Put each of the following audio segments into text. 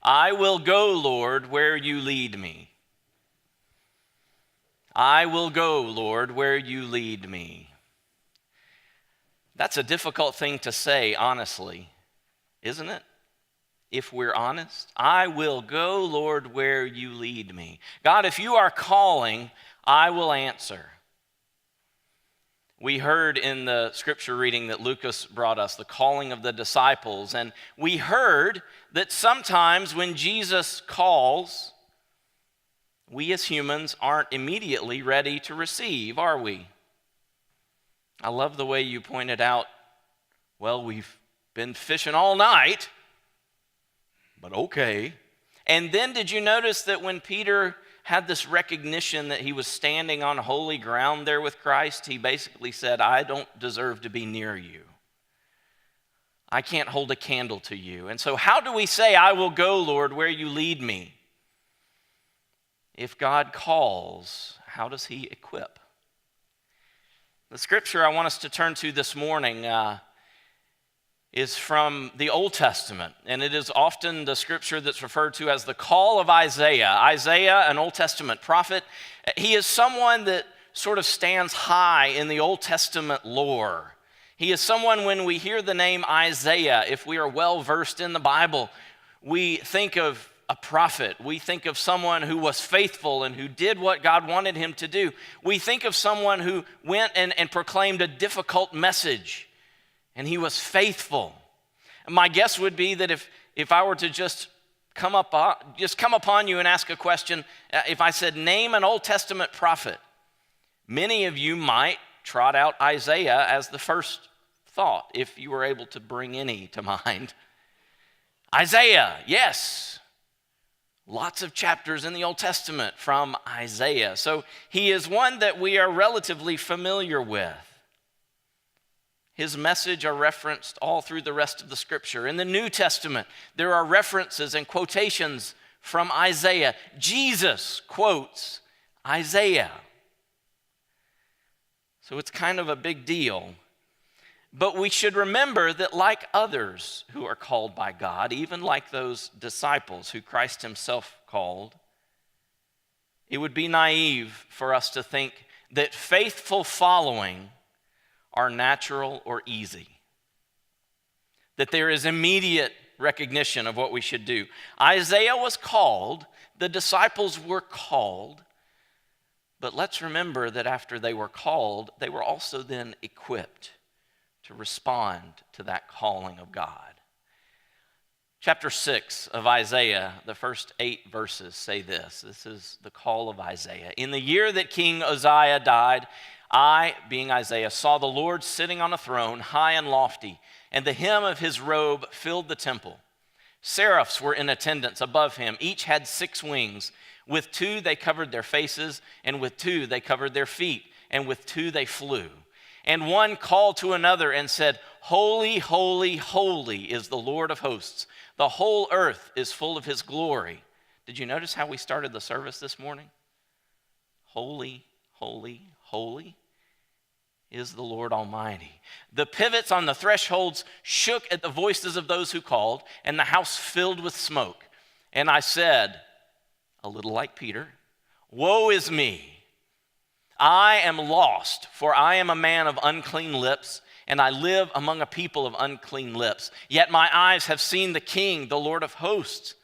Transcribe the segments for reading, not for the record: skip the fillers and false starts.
I will go, Lord, where you lead me. I will go, Lord, where you lead me. That's a difficult thing to say, honestly, isn't it? If we're honest, I will go, Lord, where you lead me. God, if you are calling, I will answer. We heard in the scripture reading that Lucas brought us, the calling of the disciples, and we heard that sometimes when Jesus calls, we as humans aren't immediately ready to receive, are we? I love the way you pointed out, well, we've been fishing all night, but okay. And then did you notice that when Peter had this recognition that he was standing on holy ground there with Christ, he basically said, I don't deserve to be near you. I can't hold a candle to you. And so how do we say, I will go, Lord, where you lead me? If God calls, how does he equip? The scripture I want us to turn to this morning is from the Old Testament, and it is often the scripture that's referred to as the call of Isaiah. Isaiah, an Old Testament prophet, he is someone that sort of stands high in the Old Testament lore. He is someone, when we hear the name Isaiah, if we are well versed in the Bible, we think of a prophet. We think of someone who was faithful and who did what God wanted him to do. We think of someone who went and proclaimed a difficult message, and he was faithful. And my guess would be that if I were to just come upon you and ask a question, if I said, name an Old Testament prophet, many of you might trot out Isaiah as the first thought, if you were able to bring any to mind. Isaiah, yes. Lots of chapters in the Old Testament from Isaiah. So he is one that we are relatively familiar with. His message are referenced all through the rest of the scripture. In the New Testament, there are references and quotations from Isaiah. Jesus quotes Isaiah. So it's kind of a big deal. But we should remember that like others who are called by God, even like those disciples who Christ himself called, it would be naive for us to think that faithful following are natural or easy, that there is immediate recognition of what we should do. Isaiah was called, the disciples were called, but let's remember that after they were called, they were also then equipped to respond to that calling of God. Chapter 6 of Isaiah, the first 8 verses say this. This is the call of Isaiah. In the year that King Uzziah died, I, being Isaiah, saw the Lord sitting on a throne, high and lofty, and the hem of his robe filled the temple. Seraphs were in attendance above him. Each had 6 wings. With 2 they covered their faces, and with 2 they covered their feet, and with 2 they flew. And one called to another and said, Holy, holy, holy is the Lord of hosts. The whole earth is full of his glory. Did you notice how we started the service this morning? Holy, holy, holy is the Lord Almighty. The pivots on the thresholds shook at the voices of those who called, and the house filled with smoke. And I said, a little like Peter, Woe is me! I am lost, for I am a man of unclean lips, and I live among a people of unclean lips. Yet my eyes have seen the King, the Lord of hosts.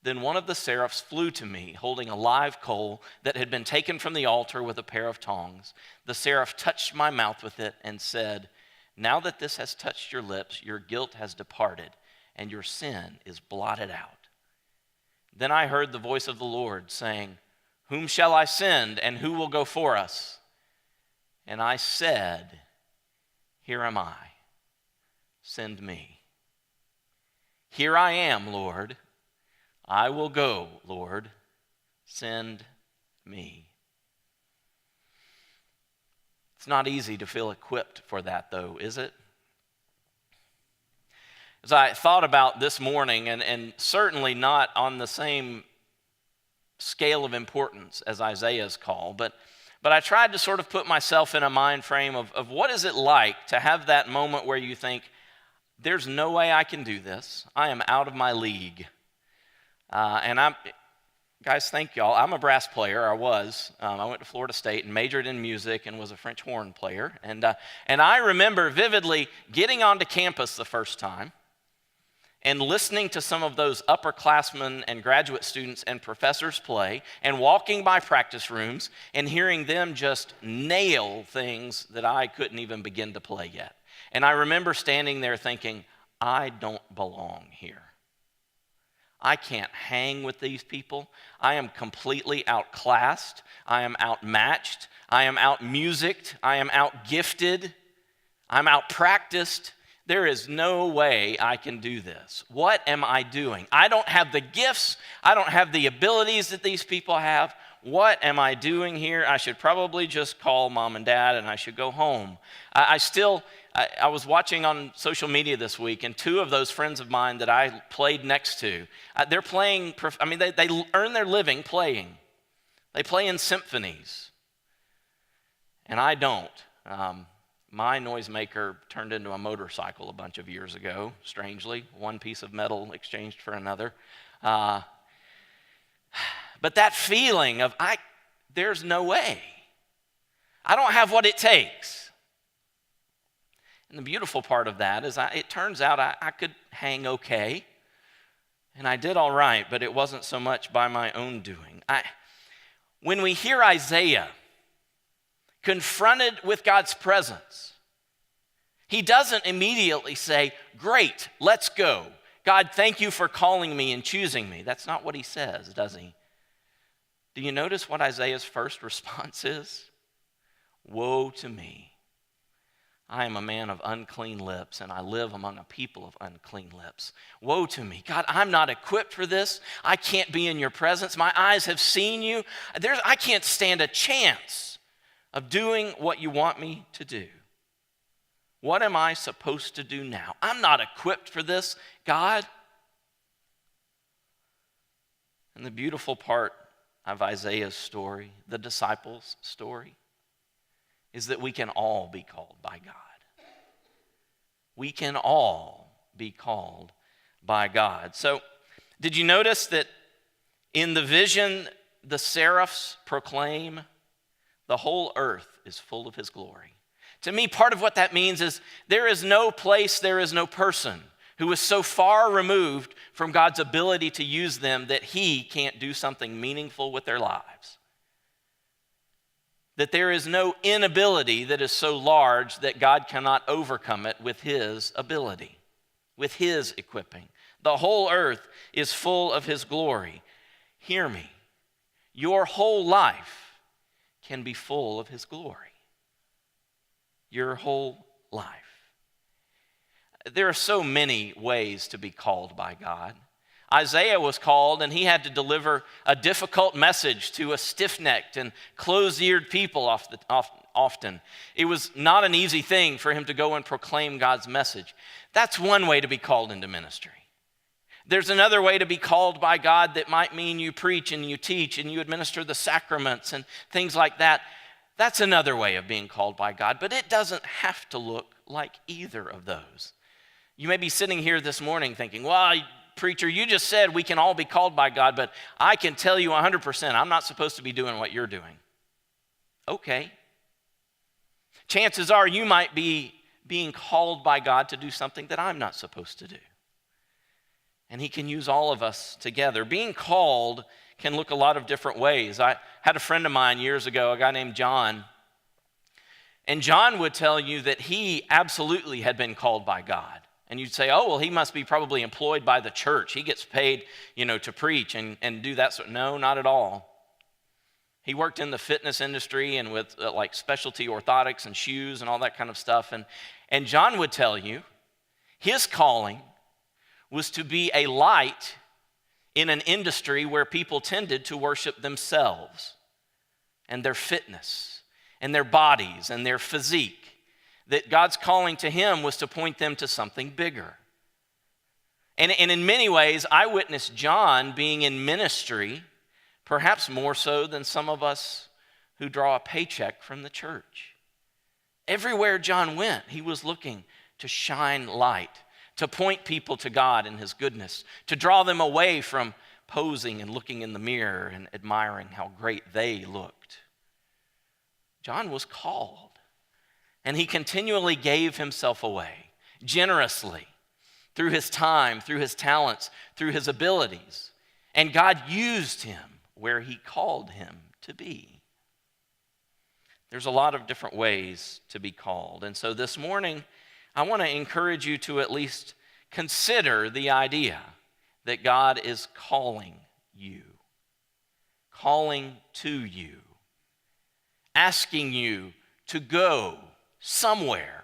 Then one of the seraphs flew to me, holding a live coal that had been taken from the altar with a pair of tongs. The seraph touched my mouth with it and said, Now that this has touched your lips, your guilt has departed, and your sin is blotted out. Then I heard the voice of the Lord saying, Whom shall I send, and who will go for us? And I said, Here am I. Send me. Here I am, Lord. I will go, Lord. Send me. It's not easy to feel equipped for that, though, is it? As I thought about this morning, and certainly not on the same scale of importance as Isaiah's call, but I tried to sort of put myself in a mind frame of what is it like to have that moment where you think, there's no way I can do this. I am out of my league. Guys, thank y'all. I'm a brass player. I was. I went to Florida State and majored in music and was a French horn player. And I remember vividly getting onto campus the first time and listening to some of those upperclassmen and graduate students and professors play and walking by practice rooms and hearing them just nail things that I couldn't even begin to play yet. And I remember standing there thinking, I don't belong here. I can't hang with these people. I am completely outclassed. I am outmatched. I am out-musicked. I am out-gifted. I'm out-practiced. There is no way I can do this. What am I doing? I don't have the gifts. I don't have the abilities that these people have. What am I doing here? I should probably just call mom and dad and I should go home. I was watching on social media this week, and two of those friends of mine that I played next to, they're playing, they earn their living playing. They play in symphonies, and I don't. My noisemaker turned into a motorcycle a bunch of years ago, strangely. One piece of metal exchanged for another. But that feeling of, there's no way. I don't have what it takes. And the beautiful part of that is it turns out I could hang okay, and I did all right, but it wasn't so much by my own doing. When we hear Isaiah confronted with God's presence, he doesn't immediately say, great, let's go. God, thank you for calling me and choosing me. That's not what he says, does he? Do you notice what Isaiah's first response is? Woe to me. I am a man of unclean lips, and I live among a people of unclean lips. Woe to me. God, I'm not equipped for this. I can't be in your presence. My eyes have seen you. I can't stand a chance of doing what you want me to do. What am I supposed to do now? I'm not equipped for this, God. And the beautiful part of Isaiah's story, the disciples' story, is that we can all be called by God. We can all be called by God. So, did you notice that in the vision, the seraphs proclaim, the whole earth is full of his glory? To me, part of what that means is there is no place, there is no person who is so far removed from God's ability to use them that he can't do something meaningful with their lives. That there is no inability that is so large that God cannot overcome it with his ability, with his equipping. The whole earth is full of his glory. Hear me. Your whole life can be full of his glory. Your whole life. There are so many ways to be called by God. Isaiah was called, and he had to deliver a difficult message to a stiff-necked and close-eared people often. It was not an easy thing for him to go and proclaim God's message. That's one way to be called into ministry. There's another way to be called by God that might mean you preach and you teach and you administer the sacraments and things like that. That's another way of being called by God, but it doesn't have to look like either of those. You may be sitting here this morning thinking, well, preacher, you just said we can all be called by God, but I can tell you 100% I'm not supposed to be doing what you're doing. Okay. Chances are you might be being called by God to do something that I'm not supposed to do. And he can use all of us together. Being called can look a lot of different ways. I had a friend of mine years ago, a guy named John, and John would tell you that he absolutely had been called by God. And you'd say, oh, well, he must be probably employed by the church. He gets paid, to preach and do that. No, not at all. He worked in the fitness industry and with like specialty orthotics and shoes and all that kind of stuff. And John would tell you his calling was to be a light in an industry where people tended to worship themselves and their fitness and their bodies and their physique. That God's calling to him was to point them to something bigger. And in many ways, I witnessed John being in ministry, perhaps more so than some of us who draw a paycheck from the church. Everywhere John went, he was looking to shine light, to point people to God and his goodness, to draw them away from posing and looking in the mirror and admiring how great they looked. John was called, and he continually gave himself away generously through his time, through his talents, through his abilities. And God used him where he called him to be. There's a lot of different ways to be called. And so this morning, I want to encourage you to at least consider the idea that God is calling you, calling to you, asking you to go somewhere,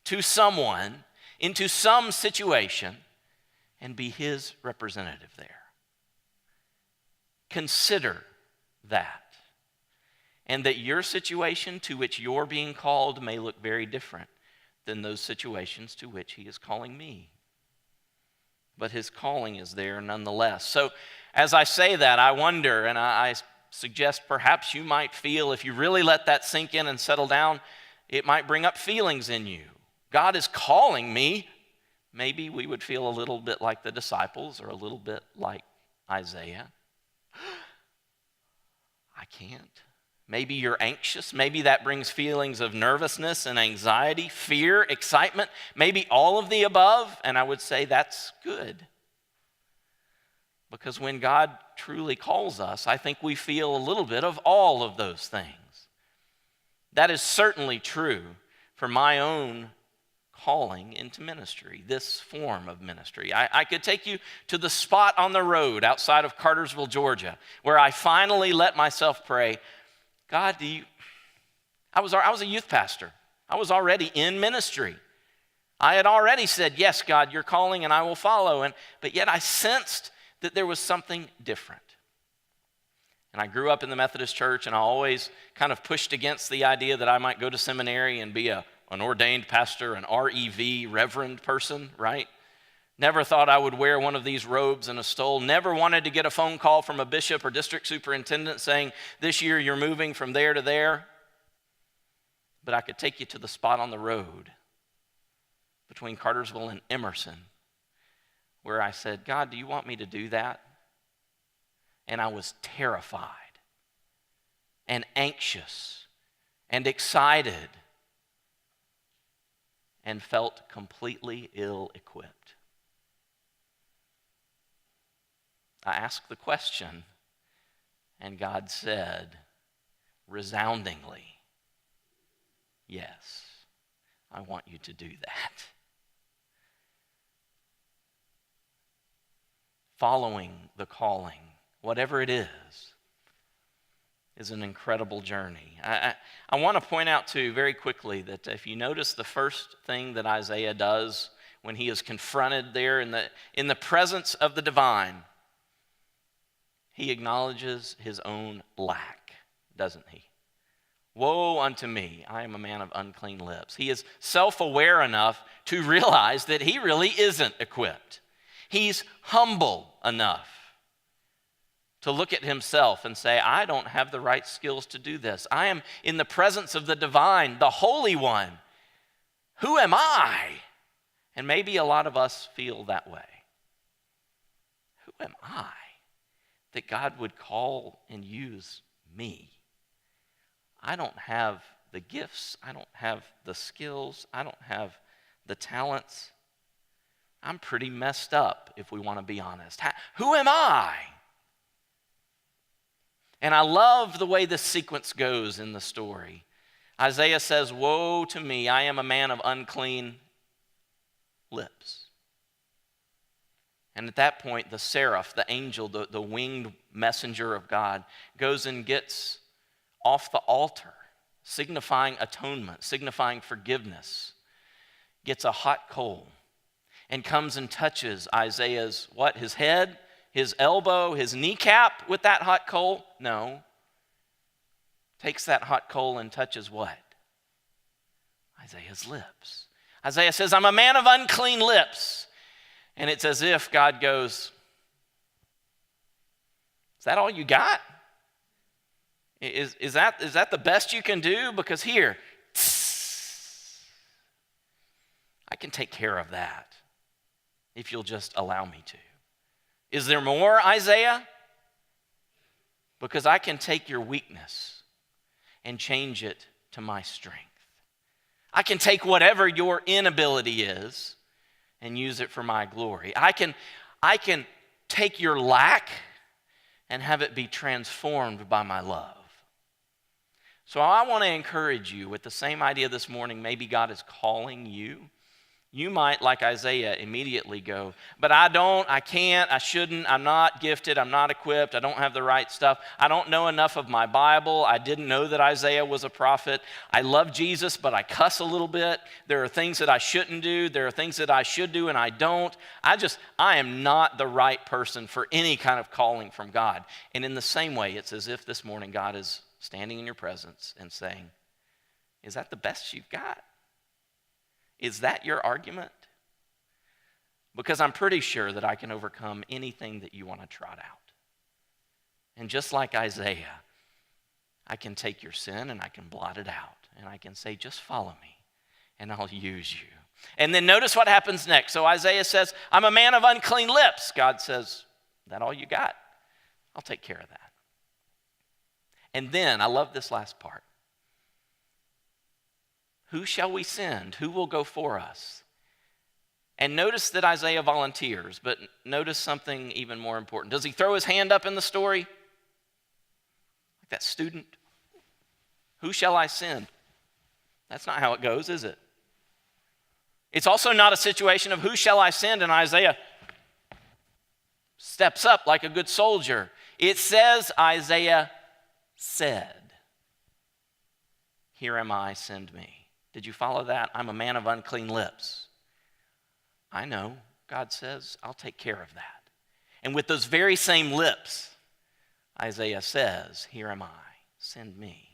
to someone, into some situation, and be his representative there. Consider that. And that your situation to which you're being called may look very different than those situations to which he is calling me. But his calling is there nonetheless. So as I say that, I wonder, and I suggest perhaps you might feel, if you really let that sink in and settle down, it might bring up feelings in you. God is calling me. Maybe we would feel a little bit like the disciples or a little bit like Isaiah. I can't. Maybe you're anxious. Maybe that brings feelings of nervousness and anxiety, fear, excitement, maybe all of the above. And I would say that's good. Because when God truly calls us, I think we feel a little bit of all of those things. That is certainly true for my own calling into ministry, this form of ministry. I could take you to the spot on the road outside of Cartersville, Georgia, where I finally let myself pray, God, I was a youth pastor. I was already in ministry. I had already said, yes, God, you're calling and I will follow. But yet I sensed that there was something different. And I grew up in the Methodist church, and I always kind of pushed against the idea that I might go to seminary and be an ordained pastor, an REV, reverend person, right? Never thought I would wear one of these robes and a stole. Never wanted to get a phone call from a bishop or district superintendent saying, this year you're moving from there to there. But I could take you to the spot on the road between Cartersville and Emerson where I said, God, do you want me to do that? And I was terrified and anxious and excited and felt completely ill-equipped. I asked the question, and God said resoundingly, yes, I want you to do that. Following the calling, whatever it is an incredible journey. I want to point out, too, very quickly, that if you notice the first thing that Isaiah does when he is confronted there in the presence of the divine, he acknowledges his own lack, doesn't he? Woe unto me, I am a man of unclean lips. He is self-aware enough to realize that he really isn't equipped. He's humble enough to look at himself and say, I don't have the right skills to do this. I am in the presence of the divine, the Holy One. Who am I? And maybe a lot of us feel that way. Who am I that God would call and use me? I don't have the gifts. I don't have the skills. I don't have the talents. I'm pretty messed up, if we want to be honest. Who am I? And I love the way this sequence goes in the story. Isaiah says, woe to me, I am a man of unclean lips. And at that point, the seraph, the angel, the winged messenger of God, goes and gets off the altar, signifying atonement, signifying forgiveness, gets a hot coal, and comes and touches Isaiah's, his head, his elbow, his kneecap with that hot coal? No. Takes that hot coal and touches what? Isaiah's lips. Isaiah says, I'm a man of unclean lips. And it's as if God goes, is that all you got? Is that the best you can do? Because here, I can take care of that if you'll just allow me to. Is there more, Isaiah? Because I can take your weakness and change it to my strength. I can take whatever your inability is and use it for my glory. I can take your lack and have it be transformed by my love. So I want to encourage you with the same idea this morning. Maybe God is calling you. You might, like Isaiah, immediately go, but I can't, I shouldn't, I'm not gifted, I'm not equipped, I don't have the right stuff, I don't know enough of my Bible, I didn't know that Isaiah was a prophet, I love Jesus, but I cuss a little bit, there are things that I shouldn't do, there are things that I should do and I don't, I am not the right person for any kind of calling from God. And in the same way, it's as if this morning God is standing in your presence and saying, is that the best you've got? Is that your argument? Because I'm pretty sure that I can overcome anything that you want to trot out. And just like Isaiah, I can take your sin and I can blot it out. And I can say, just follow me and I'll use you. And then notice what happens next. So Isaiah says, I'm a man of unclean lips. God says, is that all you got? I'll take care of that. And then, I love this last part. Who shall we send? Who will go for us? And notice that Isaiah volunteers, but notice something even more important. Does he throw his hand up in the story? Like that student? Who shall I send? That's not how it goes, is it? It's also not a situation of who shall I send, and Isaiah steps up like a good soldier. It says Isaiah said, here am I, send me. Did you follow that? I'm a man of unclean lips. I know, God says, I'll take care of that. And with those very same lips, Isaiah says, here am I, send me.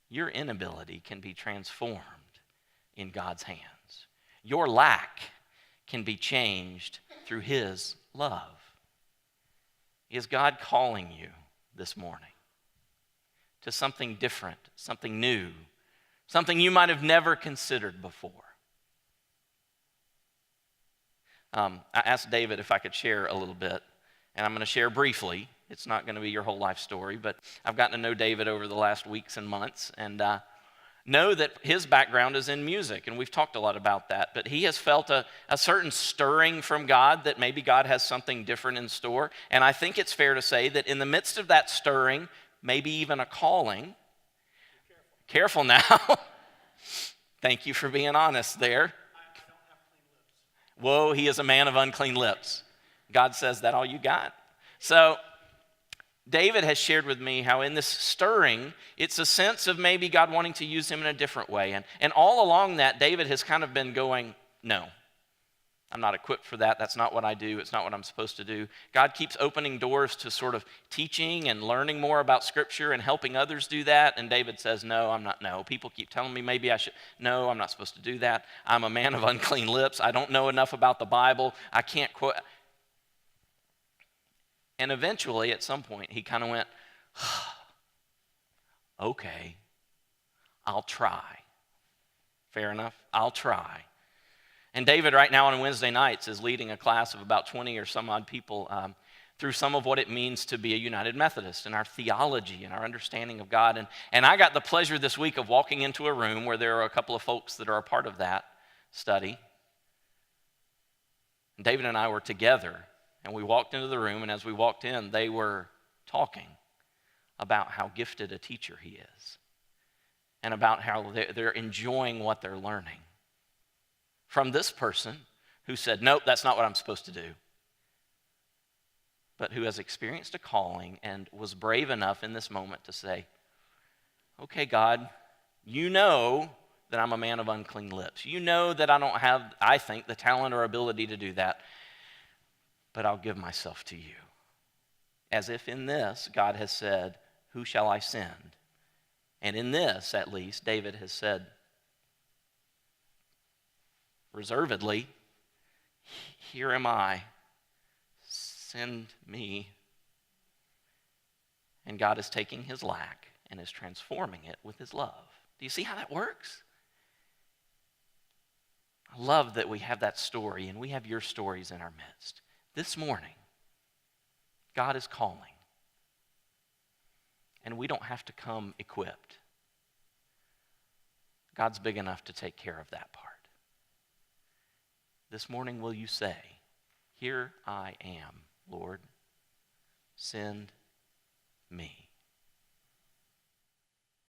Your inability can be transformed in God's hands. Your lack can be changed through his love. Is God calling you this morning to something different, something new, something you might have never considered before? I asked David if I could share a little bit, and I'm going to share briefly. It's not going to be your whole life story, but I've gotten to know David over the last weeks and months, and know that his background is in music, and we've talked a lot about that, but he has felt a certain stirring from God that maybe God has something different in store, and I think it's fair to say that in the midst of that stirring, maybe even a calling. Careful now. Thank you for being honest there. I don't have clean lips. Whoa, he is a man of unclean lips. God says, that all you got? So David has shared with me how in this stirring, it's a sense of maybe God wanting to use him in a different way. And all along that, David has kind of been going, no, I'm not equipped for that. That's not what I do. It's not what I'm supposed to do. God keeps opening doors to sort of teaching and learning more about Scripture and helping others do that. And David says, no, I'm not. No, people keep telling me maybe I should. No, I'm not supposed to do that. I'm a man of unclean lips. I don't know enough about the Bible. I can't quote. And eventually, at some point, he kind of went, okay, I'll try. Fair enough? I'll try. And David right now on Wednesday nights is leading a class of about 20 or some odd people through some of what it means to be a United Methodist and our theology and our understanding of God. And I got the pleasure this week of walking into a room where there are a couple of folks that are a part of that study. And David and I were together, and we walked into the room, and as we walked in, they were talking about how gifted a teacher he is and about how they're enjoying what they're learning from this person who said, nope, that's not what I'm supposed to do, but who has experienced a calling and was brave enough in this moment to say, okay, God, you know that I'm a man of unclean lips. You know that I don't have, I think, the talent or ability to do that, but I'll give myself to you. As if in this, God has said, who shall I send? And in this, at least, David has said, reservedly, here am I, send me. And God is taking his lack and is transforming it with his love. Do you see how that works? I love that we have that story and we have your stories in our midst. This morning, God is calling. And we don't have to come equipped. God's big enough to take care of that part. This morning, will you say, "Here I am, Lord, send me."